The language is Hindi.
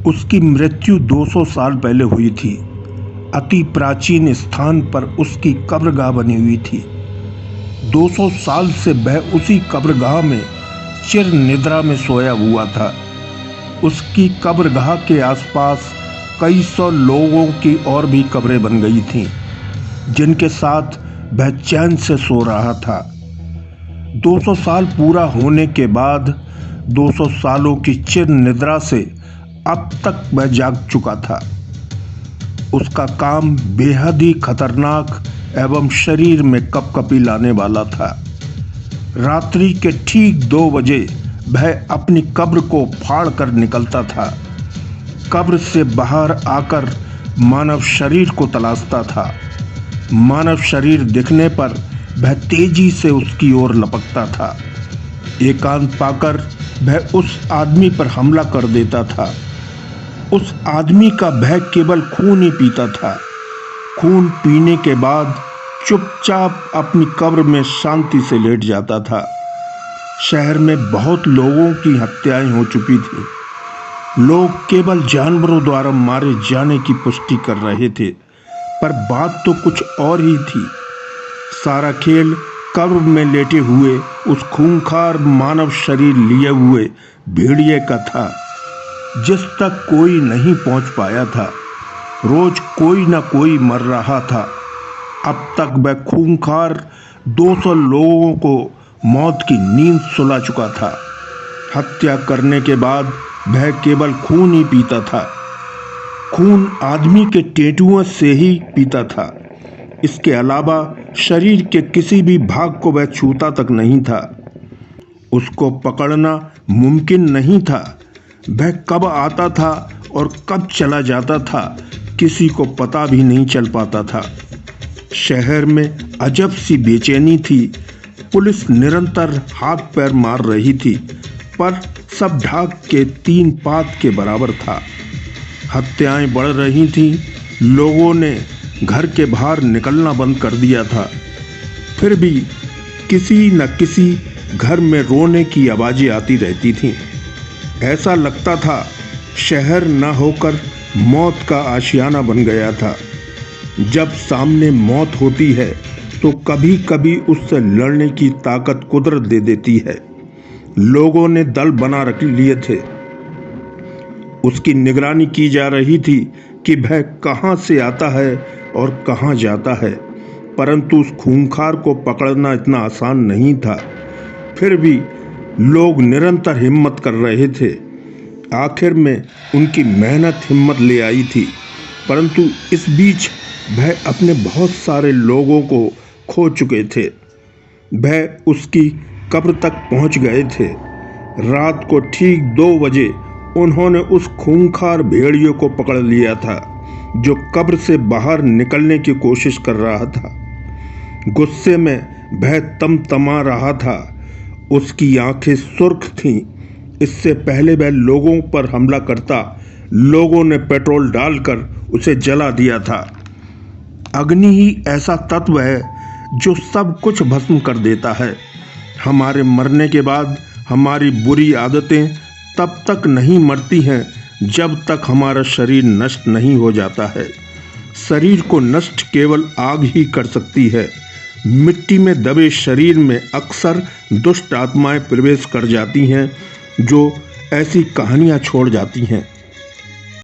उसकी मृत्यु 200 साल पहले हुई थी। अति प्राचीन स्थान पर उसकी कब्रगाह बनी हुई थी। 200 साल से वह उसी कब्रगाह में चिर निद्रा में सोया हुआ था। उसकी कब्रगाह के आसपास कई सौ लोगों की और भी कब्रें बन गई थीं, जिनके साथ वह चैन से सो रहा था। 200 साल पूरा होने के बाद 200 सालों की चिर निद्रा से अब तक वह जाग चुका था। उसका काम बेहद ही खतरनाक एवं शरीर में कपकपी लाने वाला था। रात्रि के ठीक 2 बजे वह अपनी कब्र को फाड़ कर निकलता था। कब्र से बाहर आकर मानव शरीर को तलाशता था। मानव शरीर दिखने पर वह तेजी से उसकी ओर लपकता था। एकांत पाकर वह उस आदमी पर हमला कर देता था। उस आदमी का भय केवल खून ही पीता था। खून पीने के बाद चुपचाप अपनी कब्र में शांति से लेट जाता था। शहर में बहुत लोगों की हत्याएं हो चुकी थीं। लोग केवल जानवरों द्वारा मारे जाने की पुष्टि कर रहे थे, पर बात तो कुछ और ही थी। सारा खेल कब्र में लेटे हुए उस खूंखार मानव शरीर लिए हुए भेड़िए का था, जिस तक कोई नहीं पहुंच पाया था। रोज कोई न कोई मर रहा था। अब तक वह खूंखार 200 लोगों को मौत की नींद सुला चुका था। हत्या करने के बाद वह केवल खून ही पीता था। खून आदमी के टेटुओं से ही पीता था। इसके अलावा शरीर के किसी भी भाग को वह छूता तक नहीं था। उसको पकड़ना मुमकिन नहीं था। वह कब आता था और कब चला जाता था, किसी को पता भी नहीं चल पाता था। शहर में अजब सी बेचैनी थी। पुलिस निरंतर हाथ पैर मार रही थी, पर सब ढाक के 3 पात के बराबर था। हत्याएं बढ़ रही थीं। लोगों ने घर के बाहर निकलना बंद कर दिया था। फिर भी किसी न किसी घर में रोने की आवाज़ें आती रहती थीं। ऐसा लगता था शहर न होकर मौत का आशियाना बन गया था। जब सामने मौत होती है तो कभी कभी उससे लड़ने की ताकत कुदरत दे देती है। लोगों ने दल बना रख लिए थे। उसकी निगरानी की जा रही थी कि वह कहां से आता है और कहां जाता है, परंतु उस खूंखार को पकड़ना इतना आसान नहीं था। फिर भी लोग निरंतर हिम्मत कर रहे थे। आखिर में उनकी मेहनत हिम्मत ले आई थी, परंतु इस बीच वह अपने बहुत सारे लोगों को खो चुके थे। वह उसकी कब्र तक पहुंच गए थे। रात को ठीक 2 बजे उन्होंने उस खूंखार भेड़िए को पकड़ लिया था, जो कब्र से बाहर निकलने की कोशिश कर रहा था। गुस्से में वह तमतमा रहा था। उसकी आंखें सुर्ख थीं। इससे पहले वह लोगों पर हमला करता, लोगों ने पेट्रोल डालकर उसे जला दिया था। अग्नि ही ऐसा तत्व है जो सब कुछ भस्म कर देता है। हमारे मरने के बाद हमारी बुरी आदतें तब तक नहीं मरती हैं जब तक हमारा शरीर नष्ट नहीं हो जाता है। शरीर को नष्ट केवल आग ही कर सकती है। मिट्टी में दबे शरीर में अक्सर दुष्ट आत्माएं प्रवेश कर जाती हैं, जो ऐसी कहानियां छोड़ जाती हैं।